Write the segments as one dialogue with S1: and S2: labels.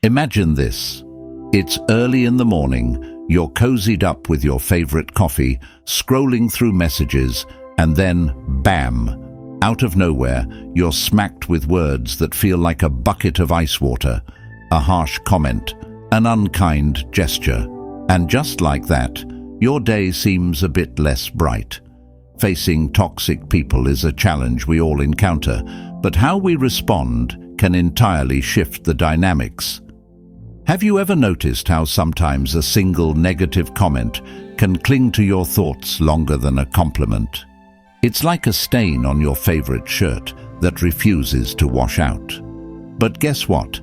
S1: Imagine this. It's early in the morning, you're cozied up with your favorite coffee, scrolling through messages, and then, bam, out of nowhere, you're smacked with words that feel like a bucket of ice water, a harsh comment, an unkind gesture. And just like that, your day seems a bit less bright. Facing toxic people is a challenge we all encounter, but how we respond can entirely shift the dynamics. Have you ever noticed how sometimes a single negative comment can cling to your thoughts longer than a compliment? It's like a stain on your favorite shirt that refuses to wash out. But guess what?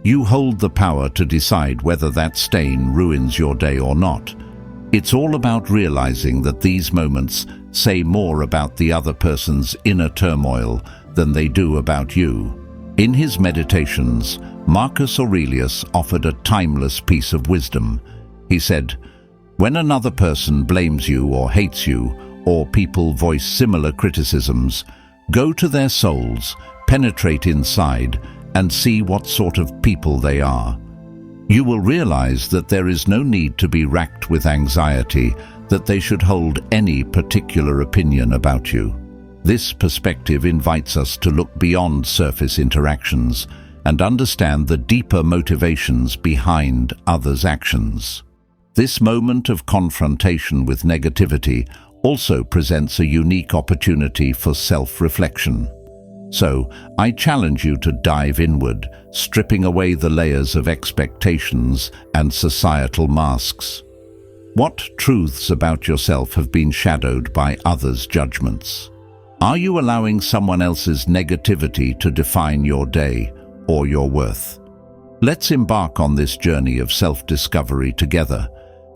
S1: You hold the power to decide whether that stain ruins your day or not. It's all about realizing that these moments say more about the other person's inner turmoil than they do about you. In his Meditations, Marcus Aurelius offered a timeless piece of wisdom. He said, "When another person blames you or hates you, or people voice similar criticisms, go to their souls, penetrate inside, and see what sort of people they are. You will realize that there is no need to be racked with anxiety that they should hold any particular opinion about you." This perspective invites us to look beyond surface interactions and understand the deeper motivations behind others' actions. This moment of confrontation with negativity also presents a unique opportunity for self-reflection. So, I challenge you to dive inward, stripping away the layers of expectations and societal masks. What truths about yourself have been shadowed by others' judgments? Are you allowing someone else's negativity to define your day or your worth? Let's embark on this journey of self-discovery together,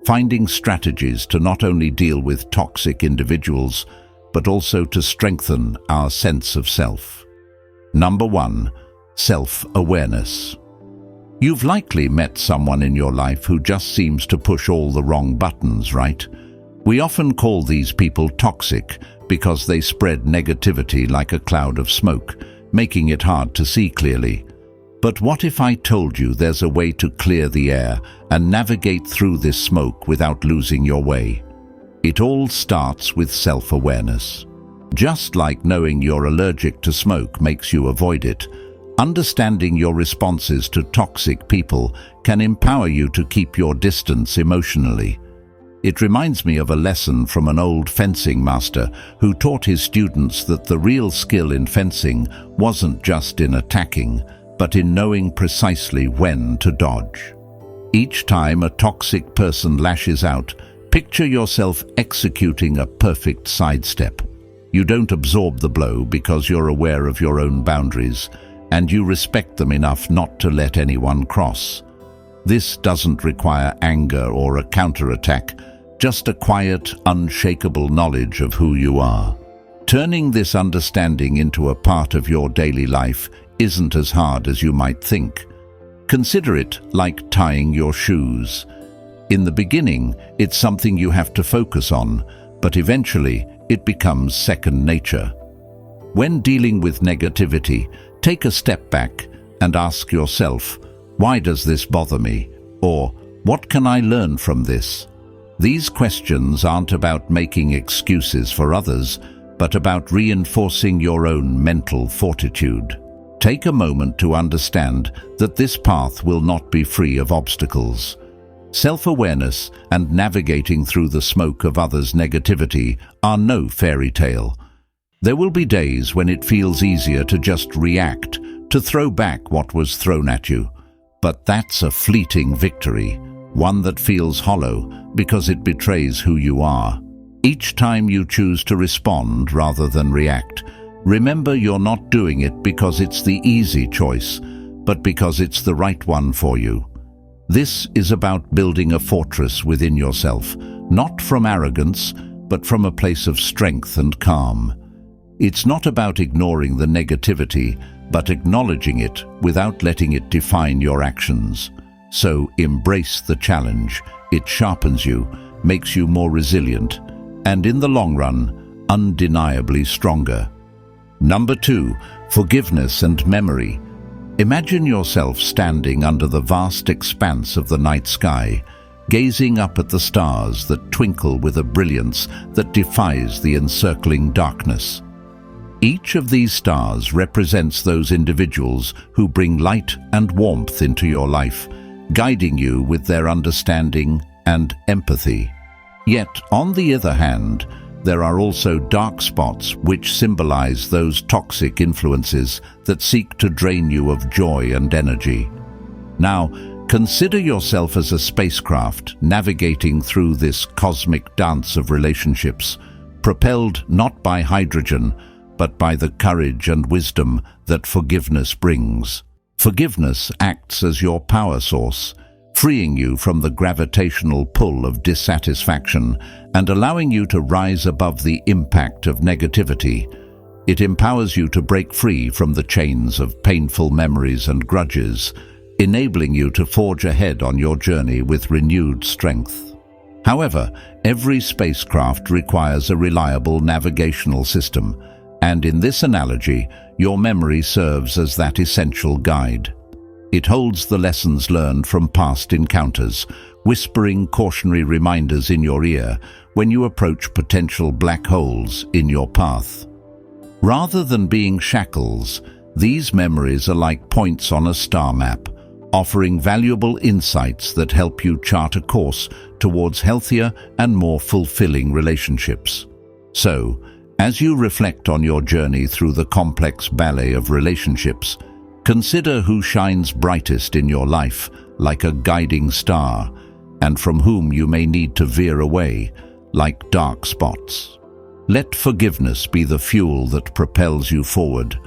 S1: finding strategies to not only deal with toxic individuals, but also to strengthen our sense of self. Number 1, self-awareness. You've likely met someone in your life who just seems to push all the wrong buttons, right? We often call these people toxic because they spread negativity like a cloud of smoke, making it hard to see clearly. But what if I told you there's a way to clear the air and navigate through this smoke without losing your way? It all starts with self-awareness. Just like knowing you're allergic to smoke makes you avoid it, understanding your responses to toxic people can empower you to keep your distance emotionally. It reminds me of a lesson from an old fencing master who taught his students that the real skill in fencing wasn't just in attacking, but in knowing precisely when to dodge. Each time a toxic person lashes out, picture yourself executing a perfect sidestep. You don't absorb the blow because you're aware of your own boundaries, and you respect them enough not to let anyone cross. This doesn't require anger or a counterattack, just a quiet, unshakable knowledge of who you are. Turning this understanding into a part of your daily life isn't as hard as you might think. Consider it like tying your shoes. In the beginning, it's something you have to focus on, but eventually it becomes second nature. When dealing with negativity, take a step back and ask yourself, why does this bother me? Or, what can I learn from this? These questions aren't about making excuses for others, but about reinforcing your own mental fortitude. Take a moment to understand that this path will not be free of obstacles. Self-awareness and navigating through the smoke of others' negativity are no fairy tale. There will be days when it feels easier to just react, to throw back what was thrown at you. But that's a fleeting victory, one that feels hollow because it betrays who you are. Each time you choose to respond rather than react, remember you're not doing it because it's the easy choice, but because it's the right one for you. This is about building a fortress within yourself, not from arrogance, but from a place of strength and calm. It's not about ignoring the negativity, but acknowledging it without letting it define your actions. So embrace the challenge. It sharpens you, makes you more resilient, and in the long run, undeniably stronger. Number 2, forgiveness and memory. Imagine yourself standing under the vast expanse of the night sky, gazing up at the stars that twinkle with a brilliance that defies the encircling darkness. Each of these stars represents those individuals who bring light and warmth into your life, guiding you with their understanding and empathy. Yet, on the other hand, there are also dark spots which symbolize those toxic influences that seek to drain you of joy and energy. Now, consider yourself as a spacecraft navigating through this cosmic dance of relationships, propelled not by hydrogen, but by the courage and wisdom that forgiveness brings. Forgiveness acts as your power source, freeing you from the gravitational pull of dissatisfaction and allowing you to rise above the impact of negativity. It empowers you to break free from the chains of painful memories and grudges, enabling you to forge ahead on your journey with renewed strength. However, every spacecraft requires a reliable navigational system, and in this analogy, your memory serves as that essential guide. It holds the lessons learned from past encounters, whispering cautionary reminders in your ear when you approach potential black holes in your path. Rather than being shackles, these memories are like points on a star map, offering valuable insights that help you chart a course towards healthier and more fulfilling relationships. So, as you reflect on your journey through the complex ballet of relationships, consider who shines brightest in your life like a guiding star, and from whom you may need to veer away like dark spots. Let forgiveness be the fuel that propels you forward,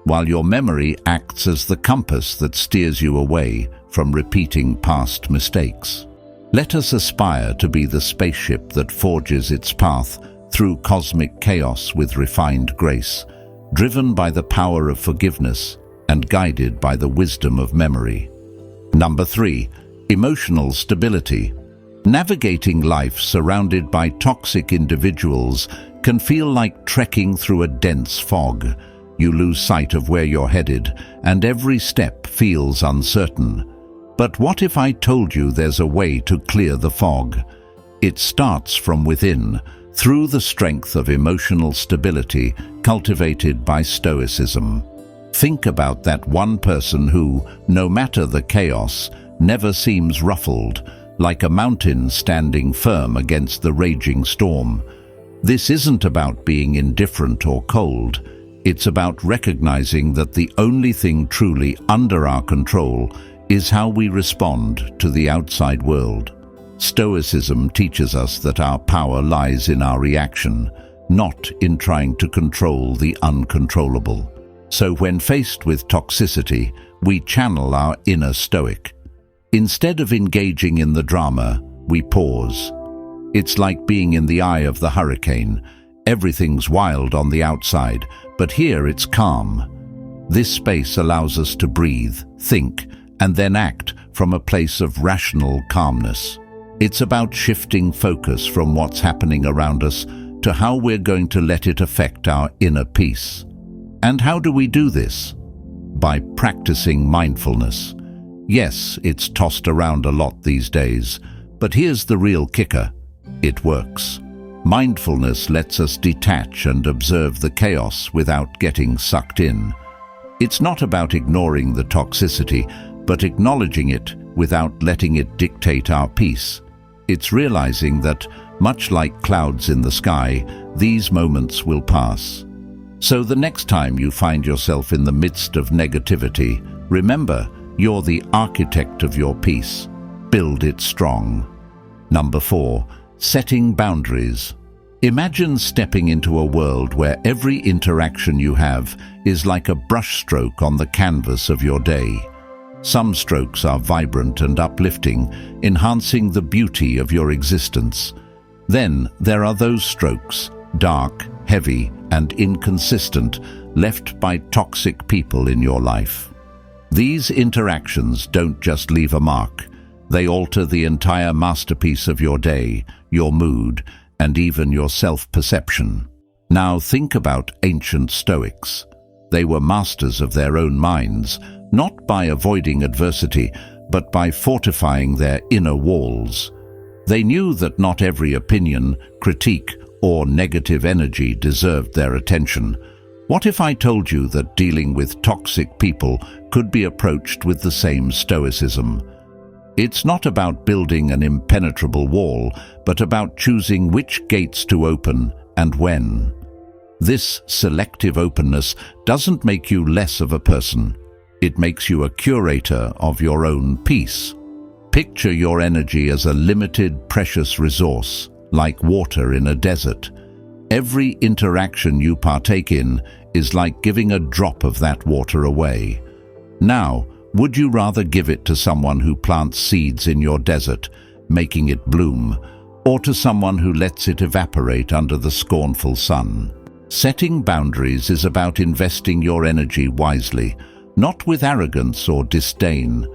S1: while your memory acts as the compass that steers you away from repeating past mistakes. Let us aspire to be the spaceship that forges its path through cosmic chaos with refined grace, driven by the power of forgiveness and guided by the wisdom of memory. Number 3. Emotional stability. Navigating life surrounded by toxic individuals can feel like trekking through a dense fog. You lose sight of where you're headed, and every step feels uncertain. But what if I told you there's a way to clear the fog? It starts from within, through the strength of emotional stability cultivated by Stoicism. Think about that one person who, no matter the chaos, never seems ruffled, like a mountain standing firm against the raging storm. This isn't about being indifferent or cold. It's about recognizing that the only thing truly under our control is how we respond to the outside world. Stoicism teaches us that our power lies in our reaction, not in trying to control the uncontrollable. So when faced with toxicity, we channel our inner Stoic. Instead of engaging in the drama, we pause. It's like being in the eye of the hurricane. Everything's wild on the outside, but here it's calm. This space allows us to breathe, think, and then act from a place of rational calmness. It's about shifting focus from what's happening around us to how we're going to let it affect our inner peace. And how do we do this? By practicing mindfulness. Yes, it's tossed around a lot these days, but here's the real kicker. It works. Mindfulness lets us detach and observe the chaos without getting sucked in. It's not about ignoring the toxicity, but acknowledging it without letting it dictate our peace. It's realizing that, much like clouds in the sky, these moments will pass. So the next time you find yourself in the midst of negativity, remember, you're the architect of your peace. Build it strong. Number 4. Setting boundaries. Imagine stepping into a world where every interaction you have is like a brushstroke on the canvas of your day. Some strokes are vibrant and uplifting, enhancing the beauty of your existence. Then there are those strokes, dark, heavy, and inconsistent, left by toxic people in your life. These interactions don't just leave a mark. They alter the entire masterpiece of your day, your mood, and even your self-perception. Now think about ancient Stoics. They were masters of their own minds, not by avoiding adversity, but by fortifying their inner walls. They knew that not every opinion, critique, or negative energy deserved their attention. What if I told you that dealing with toxic people could be approached with the same stoicism? It's not about building an impenetrable wall, but about choosing which gates to open and when. This selective openness doesn't make you less of a person. It makes you a curator of your own peace. Picture your energy as a limited, precious resource, like water in a desert. Every interaction you partake in is like giving a drop of that water away. Now, would you rather give it to someone who plants seeds in your desert, making it bloom, or to someone who lets it evaporate under the scornful sun? Setting boundaries is about investing your energy wisely, not with arrogance or disdain,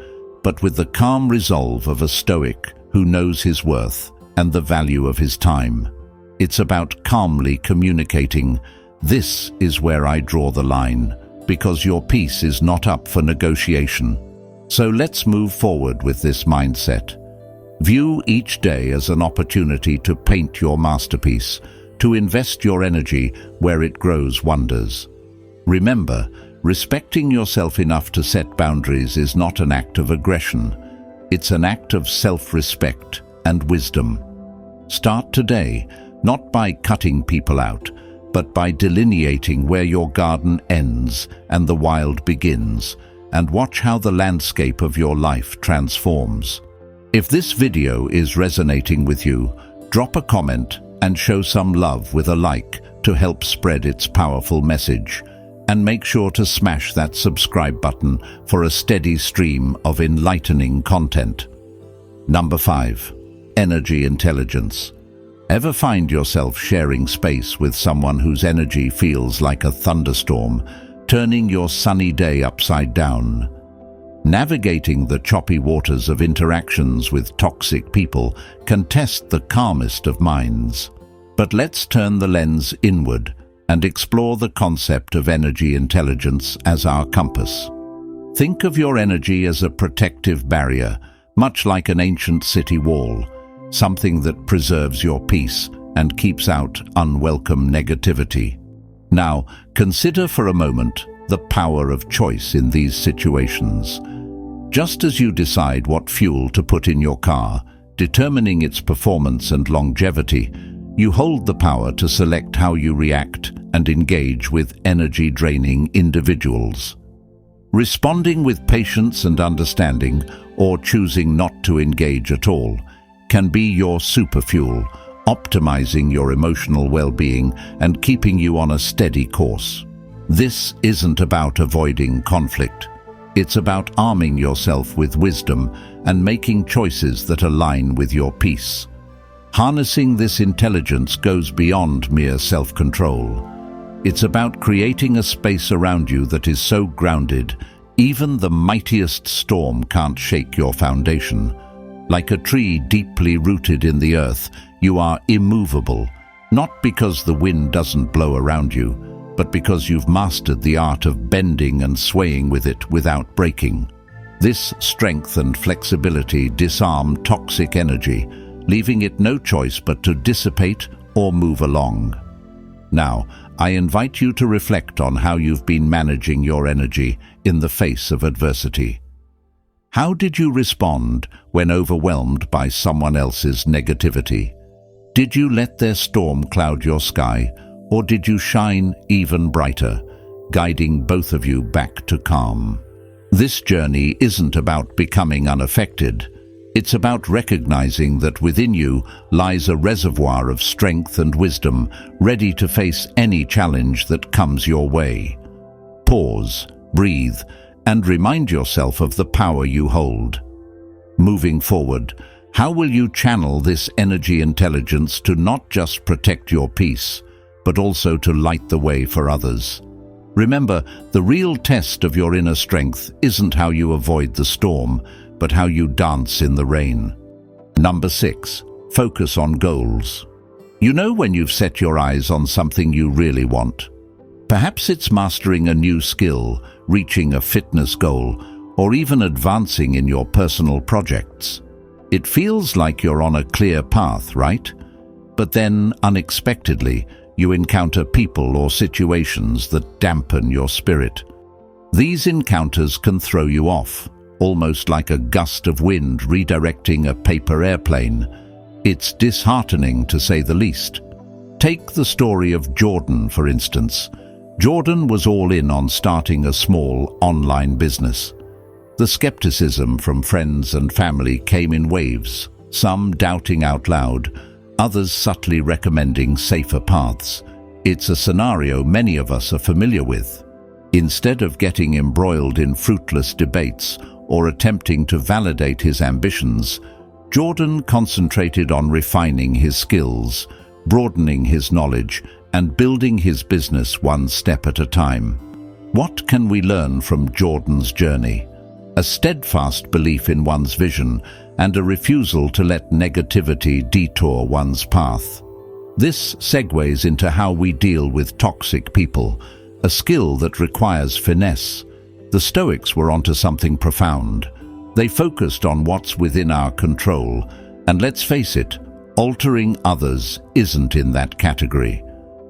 S1: but with the calm resolve of a Stoic who knows his worth and the value of his time. It's about calmly communicating, "This is where I draw the line," because your peace is not up for negotiation. So let's move forward with this mindset. View each day as an opportunity to paint your masterpiece, to invest your energy where it grows wonders. Remember, respecting yourself enough to set boundaries is not an act of aggression. It's an act of self-respect and wisdom. Start today, not by cutting people out, but by delineating where your garden ends and the wild begins, and watch how the landscape of your life transforms. If this video is resonating with you, drop a comment and show some love with a like to help spread its powerful message. And make sure to smash that subscribe button for a steady stream of enlightening content. Number 5. Energy intelligence. Ever find yourself sharing space with someone whose energy feels like a thunderstorm, turning your sunny day upside down? Navigating the choppy waters of interactions with toxic people can test the calmest of minds. But let's turn the lens inward and explore the concept of energy intelligence as our compass. Think of your energy as a protective barrier, much like an ancient city wall, something that preserves your peace and keeps out unwelcome negativity. Now, consider for a moment the power of choice in these situations. Just as you decide what fuel to put in your car, determining its performance and longevity, you hold the power to select how you react and engage with energy-draining individuals. Responding with patience and understanding, or choosing not to engage at all, can be your superfuel, optimizing your emotional well-being and keeping you on a steady course. This isn't about avoiding conflict. It's about arming yourself with wisdom and making choices that align with your peace. Harnessing this intelligence goes beyond mere self-control. It's about creating a space around you that is so grounded, even the mightiest storm can't shake your foundation. Like a tree deeply rooted in the earth, you are immovable, not because the wind doesn't blow around you, but because you've mastered the art of bending and swaying with it without breaking. This strength and flexibility disarm toxic energy, leaving it no choice but to dissipate or move along. Now, I invite you to reflect on how you've been managing your energy in the face of adversity. How did you respond when overwhelmed by someone else's negativity? Did you let their storm cloud your sky, or did you shine even brighter, guiding both of you back to calm? This journey isn't about becoming unaffected. It's about recognizing that within you lies a reservoir of strength and wisdom, ready to face any challenge that comes your way. Pause, breathe, and remind yourself of the power you hold. Moving forward, how will you channel this energy intelligence to not just protect your peace, but also to light the way for others? Remember, the real test of your inner strength isn't how you avoid the storm, but how you dance in the rain. Number 6. Focus on goals. You know when you've set your eyes on something you really want. Perhaps it's mastering a new skill, reaching a fitness goal, or even advancing in your personal projects. It feels like you're on a clear path, right? But then, unexpectedly, you encounter people or situations that dampen your spirit. These encounters can throw you off, almost like a gust of wind redirecting a paper airplane. It's disheartening, to say the least. Take the story of Jordan, for instance. Jordan was all in on starting a small online business. The skepticism from friends and family came in waves, some doubting out loud, others subtly recommending safer paths. It's a scenario many of us are familiar with. Instead of getting embroiled in fruitless debates or attempting to validate his ambitions, Jordan concentrated on refining his skills, broadening his knowledge, and building his business one step at a time. What can we learn from Jordan's journey? A steadfast belief in one's vision and a refusal to let negativity detour one's path. This segues into how we deal with toxic people, a skill that requires finesse. The Stoics were onto something profound. They focused on what's within our control, and let's face it, altering others isn't in that category.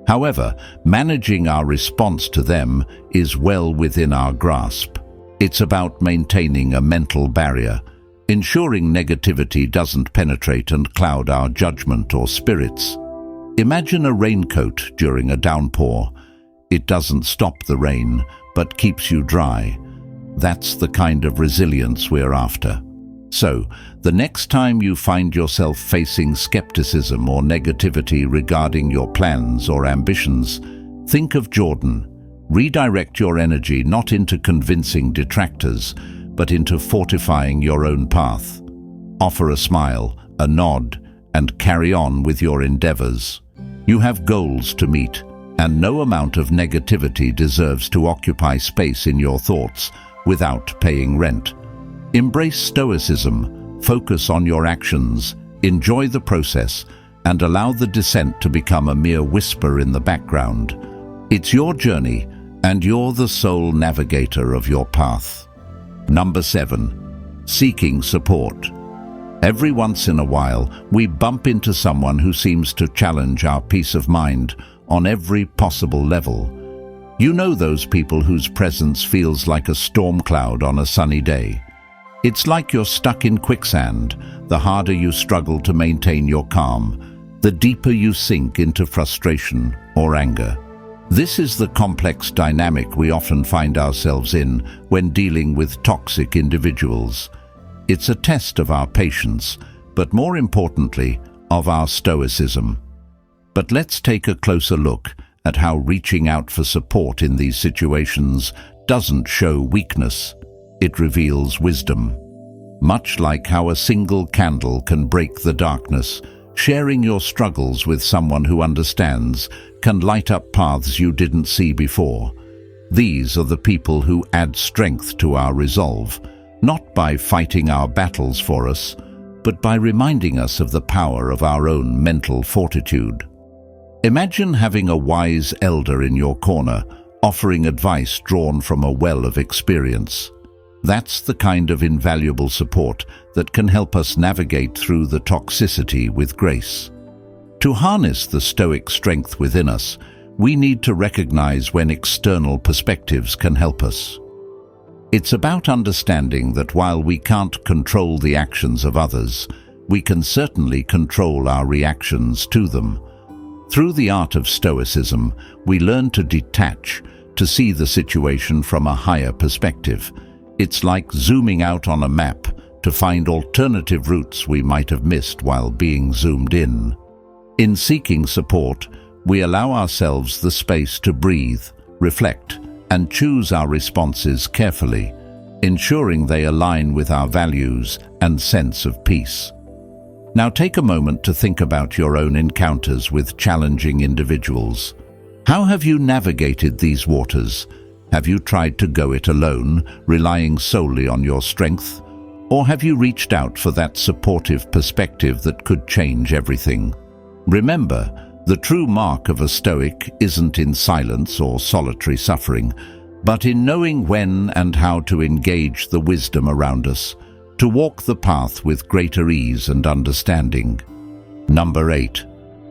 S1: However, managing our response to them is well within our grasp. It's about maintaining a mental barrier, ensuring negativity doesn't penetrate and cloud our judgment or spirits. Imagine a raincoat during a downpour. It doesn't stop the rain, but keeps you dry. That's the kind of resilience we're after. So, the next time you find yourself facing skepticism or negativity regarding your plans or ambitions, think of Jordan. Redirect your energy not into convincing detractors, but into fortifying your own path. Offer a smile, a nod, and carry on with your endeavors. You have goals to meet, and no amount of negativity deserves to occupy space in your thoughts without paying rent. Embrace Stoicism, focus on your actions, enjoy the process, and allow the descent to become a mere whisper in the background. It's your journey, and you're the sole navigator of your path. Number 7. Seeking support. Every once in a while, we bump into someone who seems to challenge our peace of mind on every possible level. You know those people whose presence feels like a storm cloud on a sunny day. It's like you're stuck in quicksand. The harder you struggle to maintain your calm, the deeper you sink into frustration or anger. This is the complex dynamic we often find ourselves in when dealing with toxic individuals. It's a test of our patience, but more importantly, of our stoicism. But let's take a closer look at how reaching out for support in these situations doesn't show weakness. It reveals wisdom. Much like how a single candle can break the darkness, sharing your struggles with someone who understands can light up paths you didn't see before. These are the people who add strength to our resolve, not by fighting our battles for us, but by reminding us of the power of our own mental fortitude. Imagine having a wise elder in your corner, offering advice drawn from a well of experience. That's the kind of invaluable support that can help us navigate through the toxicity with grace. To harness the Stoic strength within us, we need to recognize when external perspectives can help us. It's about understanding that while we can't control the actions of others, we can certainly control our reactions to them. Through the art of Stoicism, we learn to detach, to see the situation from a higher perspective. It's like zooming out on a map to find alternative routes we might have missed while being zoomed in. In seeking support, we allow ourselves the space to breathe, reflect, and choose our responses carefully, ensuring they align with our values and sense of peace. Now take a moment to think about your own encounters with challenging individuals. How have you navigated these waters? Have you tried to go it alone, relying solely on your strength? Or have you reached out for that supportive perspective that could change everything? Remember, the true mark of a Stoic isn't in silence or solitary suffering, but in knowing when and how to engage the wisdom around us, to walk the path with greater ease and understanding. Number 8.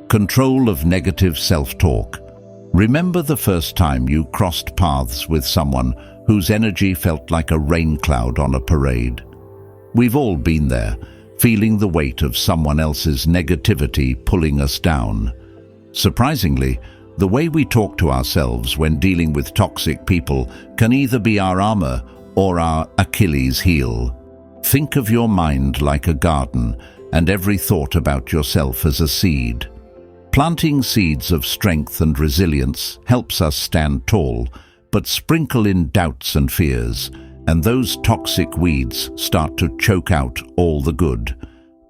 S1: Control of negative self-talk. Remember the first time you crossed paths with someone whose energy felt like a rain cloud on a parade. We've all been there, feeling the weight of someone else's negativity pulling us down. Surprisingly, the way we talk to ourselves when dealing with toxic people can either be our armor or our Achilles heel. Think of your mind like a garden, and every thought about yourself as a seed. Planting seeds of strength and resilience helps us stand tall, but sprinkle in doubts and fears, and those toxic weeds start to choke out all the good.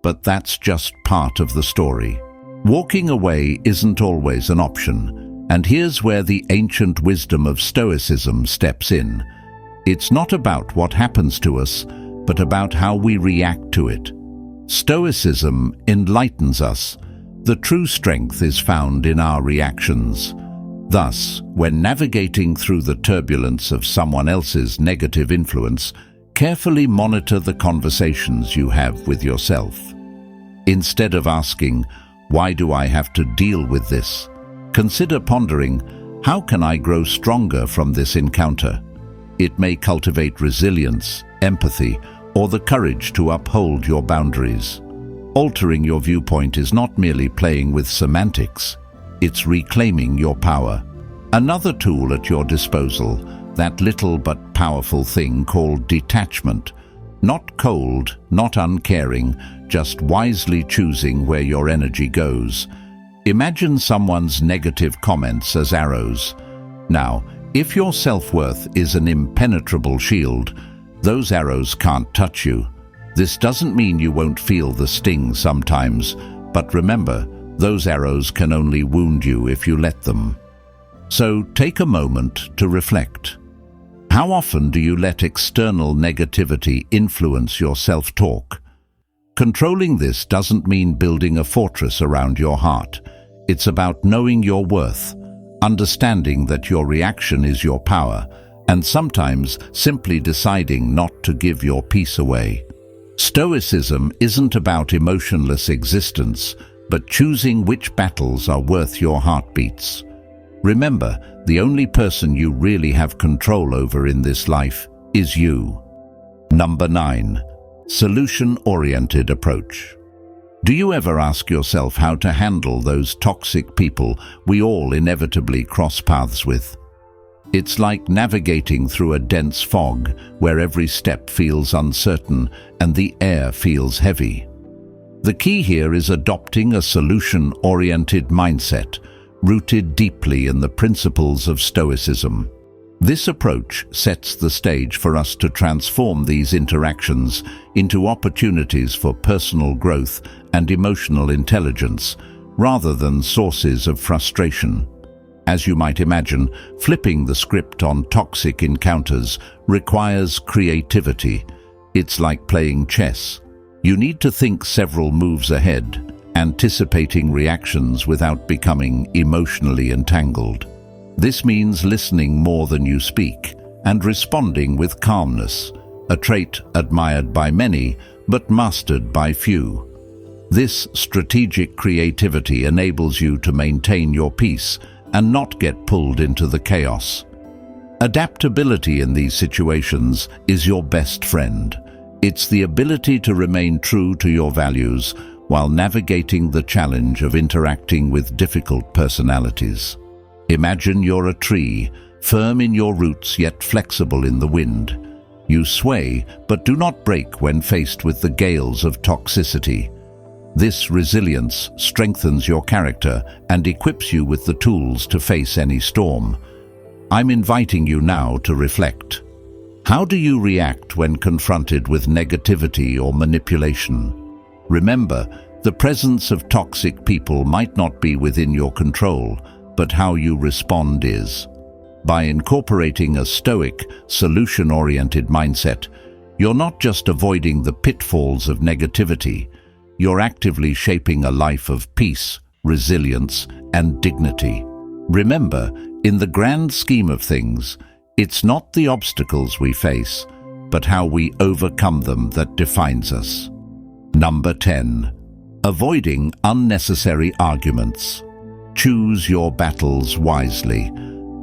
S1: But that's just part of the story. Walking away isn't always an option, and here's where the ancient wisdom of Stoicism steps in. It's not about what happens to us, but about how we react to it. Stoicism enlightens us. The true strength is found in our reactions. Thus, when navigating through the turbulence of someone else's negative influence, carefully monitor the conversations you have with yourself. Instead of asking, "Why do I have to deal with this?" consider pondering, "How can I grow stronger from this encounter?" It may cultivate resilience, empathy, or the courage to uphold your boundaries. Altering your viewpoint is not merely playing with semantics, it's reclaiming your power. Another tool at your disposal, that little but powerful thing called detachment. Not cold, not uncaring, just wisely choosing where your energy goes. Imagine someone's negative comments as arrows. Now, if your self-worth is an impenetrable shield, those arrows can't touch you. This doesn't mean you won't feel the sting sometimes, but remember, those arrows can only wound you if you let them. So take a moment to reflect. How often do you let external negativity influence your self-talk? Controlling this doesn't mean building a fortress around your heart. It's about knowing your worth, understanding that your reaction is your power, and sometimes simply deciding not to give your peace away. Stoicism isn't about emotionless existence, but choosing which battles are worth your heartbeats. Remember, the only person you really have control over in this life is you. Number 9. Solution-oriented approach. Do you ever ask yourself how to handle those toxic people we all inevitably cross paths with? It's like navigating through a dense fog where every step feels uncertain and the air feels heavy. The key here is adopting a solution-oriented mindset, rooted deeply in the principles of Stoicism. This approach sets the stage for us to transform these interactions into opportunities for personal growth and emotional intelligence, rather than sources of frustration. As you might imagine, flipping the script on toxic encounters requires creativity. It's like playing chess. You need to think several moves ahead, anticipating reactions without becoming emotionally entangled. This means listening more than you speak and responding with calmness, a trait admired by many but mastered by few. This strategic creativity enables you to maintain your peace and not get pulled into the chaos. Adaptability in these situations is your best friend. It's the ability to remain true to your values while navigating the challenge of interacting with difficult personalities. Imagine you're a tree, firm in your roots yet flexible in the wind. You sway, but do not break when faced with the gales of toxicity. This resilience strengthens your character and equips you with the tools to face any storm. I'm inviting you now to reflect. How do you react when confronted with negativity or manipulation? Remember, the presence of toxic people might not be within your control, but how you respond is. By incorporating a stoic, solution-oriented mindset, you're not just avoiding the pitfalls of negativity, you're actively shaping a life of peace, resilience, and dignity. Remember, in the grand scheme of things, It's not the obstacles we face, but how we overcome them that defines us. Number 10. Avoiding unnecessary arguments. Choose your battles wisely.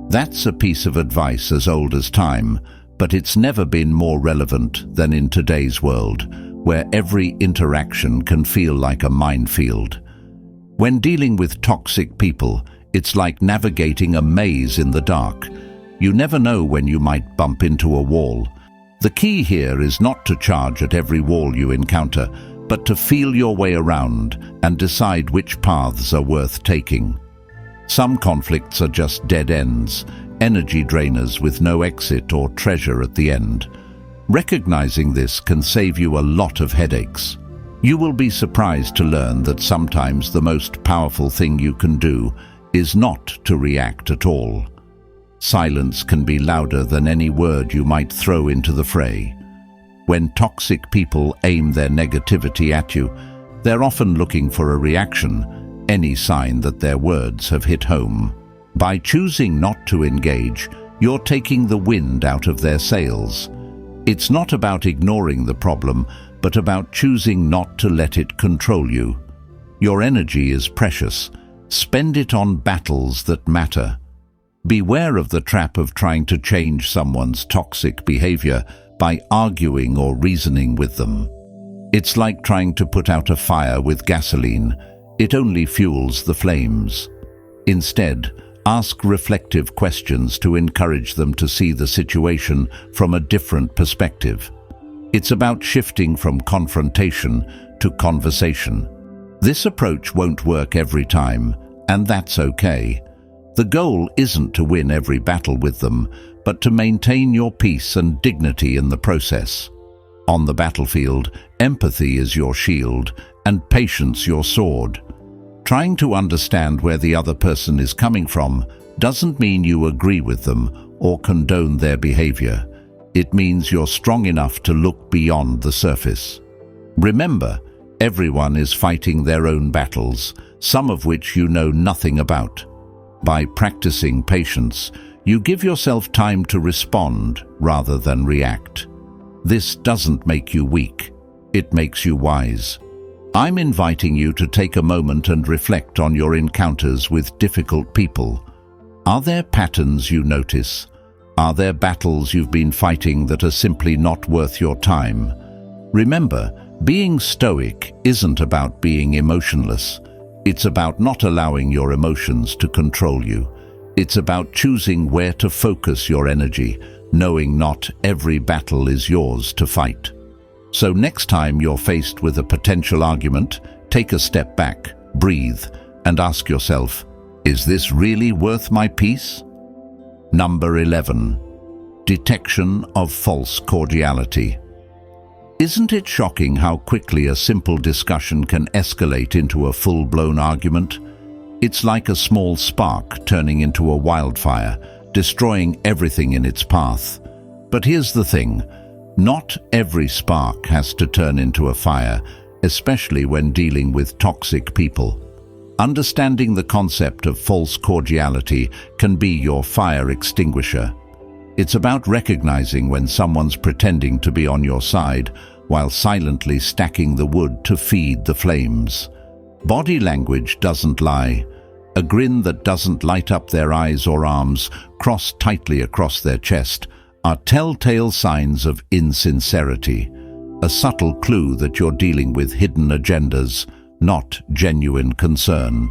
S1: That's a piece of advice as old as time, but it's never been more relevant than in today's world, where every interaction can feel like a minefield. When dealing with toxic people, it's like navigating a maze in the dark. You never know when you might bump into a wall. The key here is not to charge at every wall you encounter, but to feel your way around and decide which paths are worth taking. Some conflicts are just dead ends, energy drainers with no exit or treasure at the end. Recognizing this can save you a lot of headaches. You will be surprised to learn that sometimes the most powerful thing you can do is not to react at all. Silence can be louder than any word you might throw into the fray. When toxic people aim their negativity at you, they're often looking for a reaction, any sign that their words have hit home. By choosing not to engage, you're taking the wind out of their sails. It's not about ignoring the problem, but about choosing not to let it control you. Your energy is precious. Spend it on battles that matter. Beware of the trap of trying to change someone's toxic behavior by arguing or reasoning with them. It's like trying to put out a fire with gasoline. It only fuels the flames. Instead, ask reflective questions to encourage them to see the situation from a different perspective. It's about shifting from confrontation to conversation. This approach won't work every time, and that's okay. The goal isn't to win every battle with them, but to maintain your peace and dignity in the process. On the battlefield, empathy is your shield and patience your sword. Trying to understand where the other person is coming from doesn't mean you agree with them or condone their behavior. It means you're strong enough to look beyond the surface. Remember, everyone is fighting their own battles, some of which you know nothing about. By practicing patience, you give yourself time to respond rather than react. This doesn't make you weak, it makes you wise. I'm inviting you to take a moment and reflect on your encounters with difficult people. Are there patterns you notice? Are there battles you've been fighting that are simply not worth your time? Remember, being stoic isn't about being emotionless. It's about not allowing your emotions to control you. It's about choosing where to focus your energy, knowing not every battle is yours to fight. So next time you're faced with a potential argument, take a step back, breathe, and ask yourself, is this really worth my peace? Number 11. Detection of false cordiality. Isn't it shocking how quickly a simple discussion can escalate into a full-blown argument? It's like a small spark turning into a wildfire, destroying everything in its path. But here's the thing. Not every spark has to turn into a fire, especially when dealing with toxic people. Understanding the concept of false cordiality can be your fire extinguisher. It's about recognizing when someone's pretending to be on your side while silently stacking the wood to feed the flames. Body language doesn't lie. A grin that doesn't light up their eyes or arms, crossed tightly across their chest, are telltale signs of insincerity, a subtle clue that you're dealing with hidden agendas, not genuine concern.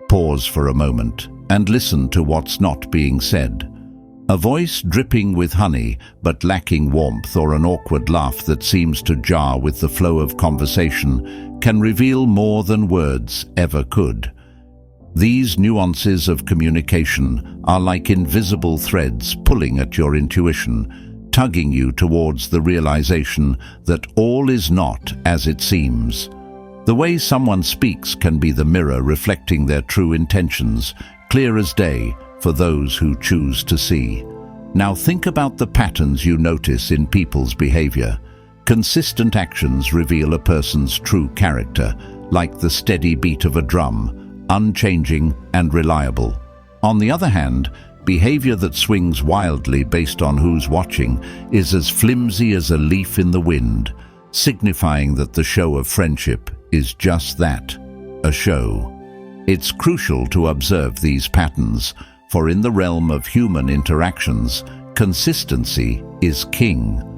S1: Pause for a moment and listen to what's not being said. A voice dripping with honey but lacking warmth, or an awkward laugh that seems to jar with the flow of conversation, can reveal more than words ever could. These nuances of communication are like invisible threads pulling at your intuition, tugging you towards the realization that all is not as it seems. The way someone speaks can be the mirror reflecting their true intentions, clear as day for those who choose to see. Now think about the patterns you notice in people's behavior. Consistent actions reveal a person's true character, like the steady beat of a drum, unchanging and reliable. On the other hand, Behavior that swings wildly based on who's watching is as flimsy as a leaf in the wind, signifying that the show of friendship is just that, a show. It's crucial to observe these patterns, for in the realm of human interactions, consistency is king.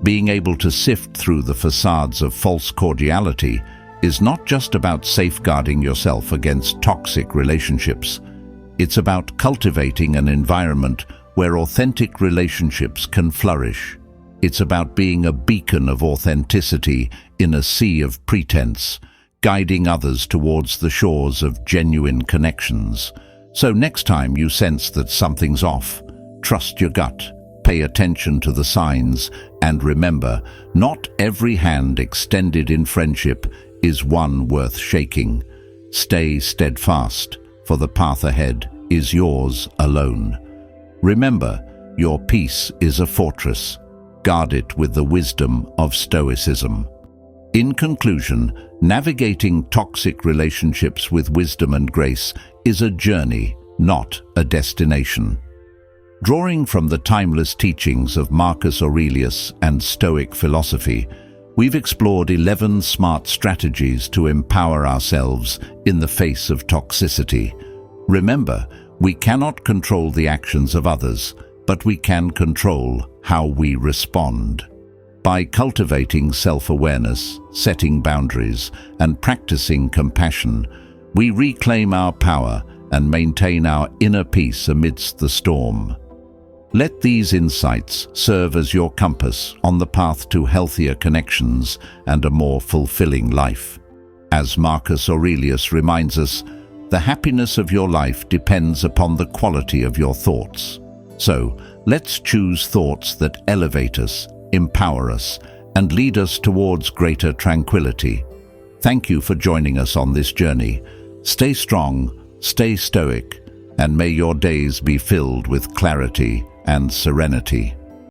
S1: Being able to sift through the facades of false cordiality is not just about safeguarding yourself against toxic relationships. It's about cultivating an environment where authentic relationships can flourish. It's about being a beacon of authenticity in a sea of pretense, guiding others towards the shores of genuine connections. So next time you sense that something's off, trust your gut, pay attention to the signs, and remember, not every hand extended in friendship is one worth shaking. Stay steadfast, for the path ahead is yours alone. Remember, your peace is a fortress. Guard it with the wisdom of Stoicism. In conclusion, navigating toxic relationships with wisdom and grace is a journey, not a destination. Drawing from the timeless teachings of Marcus Aurelius and Stoic philosophy, we've explored 11 smart strategies to empower ourselves in the face of toxicity. Remember, we cannot control the actions of others, but we can control how we respond. By cultivating self-awareness, setting boundaries, and practicing compassion, we reclaim our power and maintain our inner peace amidst the storm. Let these insights serve as your compass on the path to healthier connections and a more fulfilling life. As Marcus Aurelius reminds us, the happiness of your life depends upon the quality of your thoughts. So, let's choose thoughts that elevate us, empower us, and lead us towards greater tranquility. Thank you for joining us on this journey. Stay strong, stay stoic, and may your days be filled with clarity and serenity.